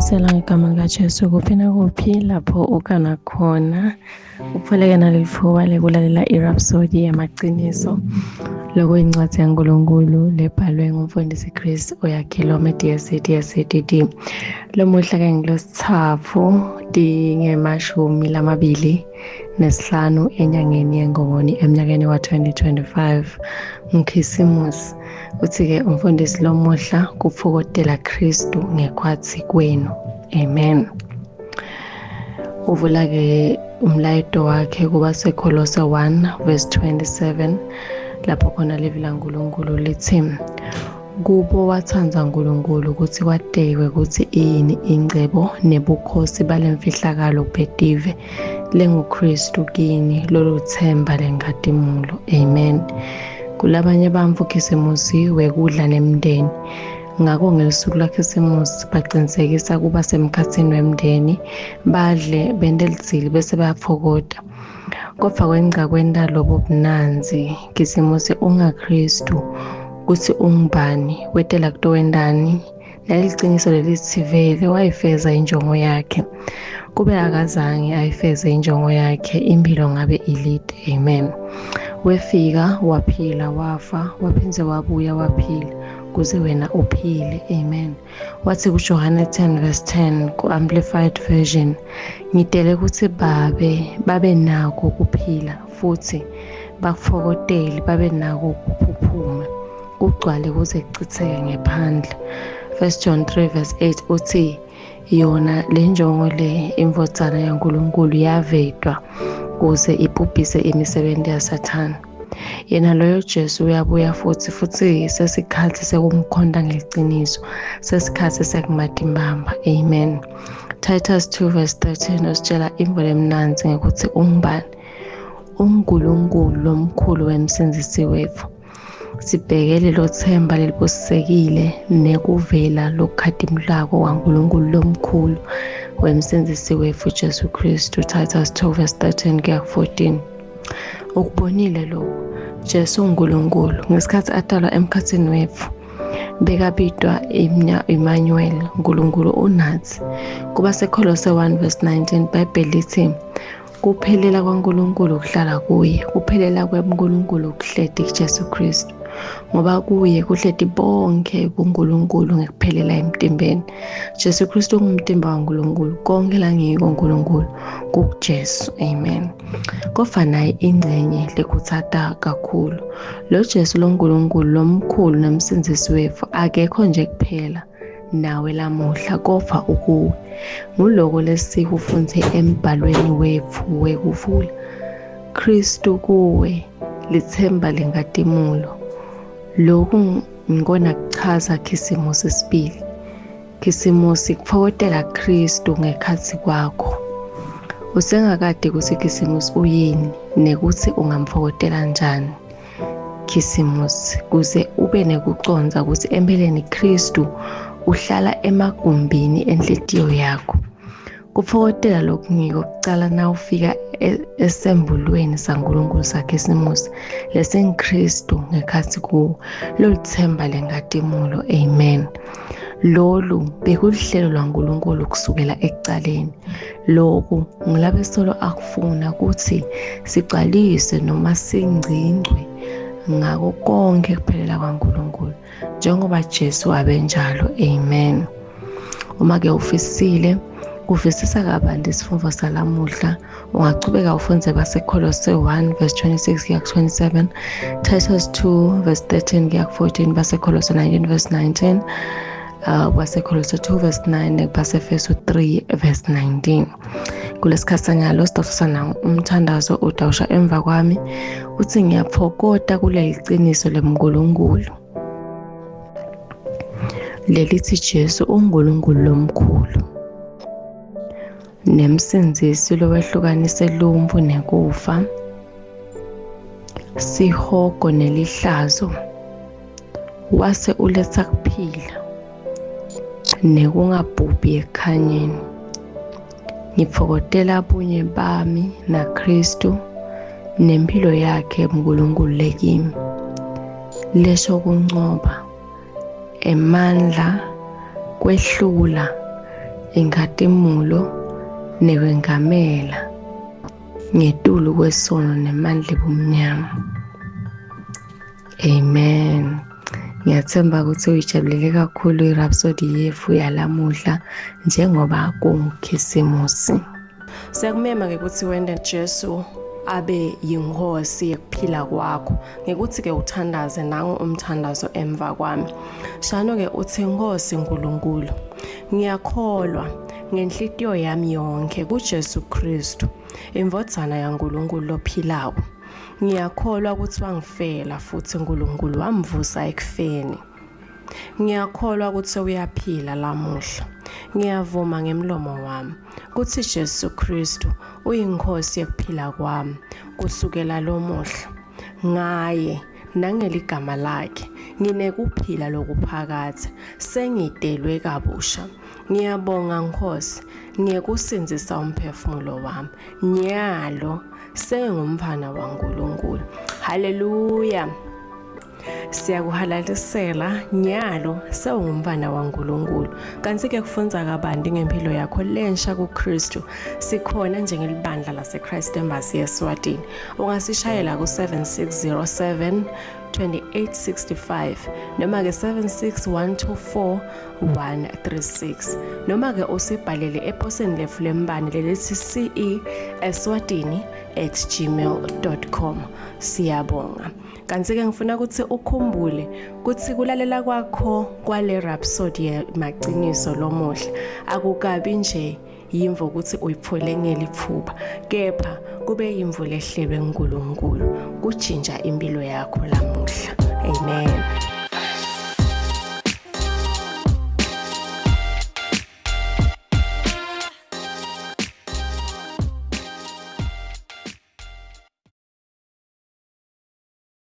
Ngiyakubusela ngegama likaJesu kuphi nakuphi lapho ukana khona. Upholeke naleli thuba lekulalela i-Rhapsody yamaqiniso lokuyincwadi yaNkulunkulu lebhalwe ngumfundisi Chris Oyakhilome DSCD. Lomuhla ngilosithathu dinge-25 enyangeni yeNgongoni emnyakeni wa-2025 Nkhisimusi. Uthi-ke umfundisi lomuhla kupfokotela Kristu ngekwatsi kwenu. Amen. Uvula-ke umlayeto wakhe kuba seKolose 1:27 lapho khona livila laNkulunkulu lithi, kubo wathanza uNkulunkulu ukuthi kwadekwe ukuthi ini ingcebo nebukhosi balemfihlakalo bhedive lenguKristu kini lolu themba lenkadimulo. Amen. Kulabanye bamfukhisimusi wekudla nemndeni, ngako ngesuku lakhisimusi baqinisekisa kuba semkhatsini wemndeni badle bendelizili bese bayapfokota. Kodwa kwenca kwenta lobo bunanzi khisimusi ungaKristu kuthi ungubani wetela kuto wendani. Leliqiniso lelithi vele wayifeza injongo yakhe, kube akazange ayifeze injongo yakhe impilo ngabe ilide. Amen. Wefika waphila, wafa, waphindze wabuya waphila kuze wena uphile. Amen. Wathi kuJohane 10:10 ku-Amplified Version, ngidele ukuthi babe nako ukuphila futhi bakufokotele babe nako ukuphuphuma kugcwale kuze kuchitheke ngephandle. 1 John 3:8 uthi yona le njongo le imvodzana yaNkulunkulu yavedwa kuze ibhubhise imisebenzi yaSathane. Yena loyo Jesu uyabuya futhi sesikhathi sekumkhonda ngeqiniso, sesikhathi sekumatimbamba. Amen. Titus 2:13 usitshela imvo lemnanzi ngekuthi ungubani uNkulunkulu lomkhulu wemsindisi wethu. Sibhekele lo themba lelibusisekile nekuvela lokukhadimulako waNkulunkulu lomkhulu wemsindisi wethu Jesu Kristu. Titus 2:13-14. Ukubonile lo Jesu uNkulunkulu ngesikhathi atalwa emkhatsini wethu bekabitwa Emmanuel, uNkulunkulu unathi. Kuba seKolose 1:19 iBhayibheli lithi kuphelela kwaNkulunkulu ukuhlala kuye, kuphelela kwaNkulunkulu kuhleti kuJesu Kristu, ngoba kuye kuhleti bonke kuNkulunkulu ngekuphelela emtimbeni. Jesu Kristu ungumtimba waNkulunkulu, konke langiko uNkulunkulu kuJesu. Amen. Kofanayi ingcenye lekutsata kakhulu lo Jesu loNkulunkulu lomkhulu nemsindisi wethu akekho nje kuphela nawe lamuhla kodwa ukuwe. Nguloko lesikufunde embhalweni wethu wekuvula, Kristu kuwe lithemba lenkadimulo. Lokhu ngikona kuchaza khisimusi sibili. Khisimusi kupfokotela Kristu ngekhatsi kwakho. Usengakade kuthi khisimusi uyini nekuthi ungamfokotela njani khisimusi kuze ube nekuconza ukuthi empeleni Kristu uhlala emagumbini enhlitiyo yakho. Kupfokotela lokhu ngiko kucala na ufika esembulweni saNkulunkulu sakhisimusi lesingiKristu ngekhatsi kuwo lolu themba lenkadimulo. Amen. Lolu bekulihlelo lwaNkulunkulu kusukela ekucaleni. Lokhu ngilabe solo akufuna ukuthi sigcwaliswe noma singcingcwe ngako konke kuphelela kwaNkulunkulu njengoba Jesu abenjalo. Amen. Uma-ke ufisile kuvisisa kabanti isifundo salamuhla, ungachubeka ufunze baseKolose 1:26-27, Titus 2:13-14, baseKolose 19:19, baseKolose 2:9, baseFesu 3:19. Kulesikhathi sanyalo sitafusana umthandazo udawusha emva kwami uthi ngiyapfokota kuleli qiniso leMkulunkulu lelithi Jesu uNkulunkulu lomkhulu nemsindisi lowehlukanise lumbu nekufa, sihogo nelihlazo, wase uletha kuphila nekungabhubhi ekhanyeni. Ngipfokotela bunye bami naKristu nempilo yakhe uNkulunkulu lekimi, lesho kuncoba emandla kwehlula inkatimulo nekwengamela ngetulu kwesono nemandla ebumnyama. Amen. Ngiyathemba ukuthi uyijabulele kakhulu iRhapsody yethu yalamuhla njengoba kunguKhisimusi. Siyakumema-ke ukuthi wende Jesu abe yinkosi yokuphila kwakho ngekuthi-ke uthandaze nangu umthandazo emva kwami. Shano-ke uthi, Nkosi Nkulunkulu, ngiyakholwa ngenhliziyo yami yonke kuJesu Kristu, indodana yaNkulunkulu ophilayo. Ngiyakholwa ukuthi wangifela futhi uNkulunkulu wamvusa ekufeni. Ngiyakholwa ukuthi uyaphila lamuhla. Ngiyavuma ngemlomo wami ukuthi Jesu Kristu uyinkosi yokuphila kwami kusukela lomuhla. Ngaye nangeligama lakhe nginekuphila lokuphakatha, sengidelwe kabusha. Ngiyabonga Nkosi, ngiyekusinzisa umphefumulo wami. Nyalo sengumfana waNkulunkulu. Haleluya. Siyakuhalalisela nyalo sewungumfana waNkulunkulu. Kanti-ke kufunza kabanti ngempilo yakho lensha kuKristu. Sikhona njengelibandla laseChrist Embassy eSwatini. Ungasishayela ku-7607 2865 noma-ke 76124 noma-ke usibhalele eposini lefu lembane lelithi ce@swatini@gmail.com. Siyabonga. Kanti-ke ngifuna ukuthi ukhumbule ukuthi kulalela kwakho kwale Rhapsody yamaqiniso lomuhla akukabi nje yimvo ukuthi uyiphole ngeliphuba, kepha kube yimvo lehlelwe uNkulunkulu kujinja impilo yakho lamuhla. Amen.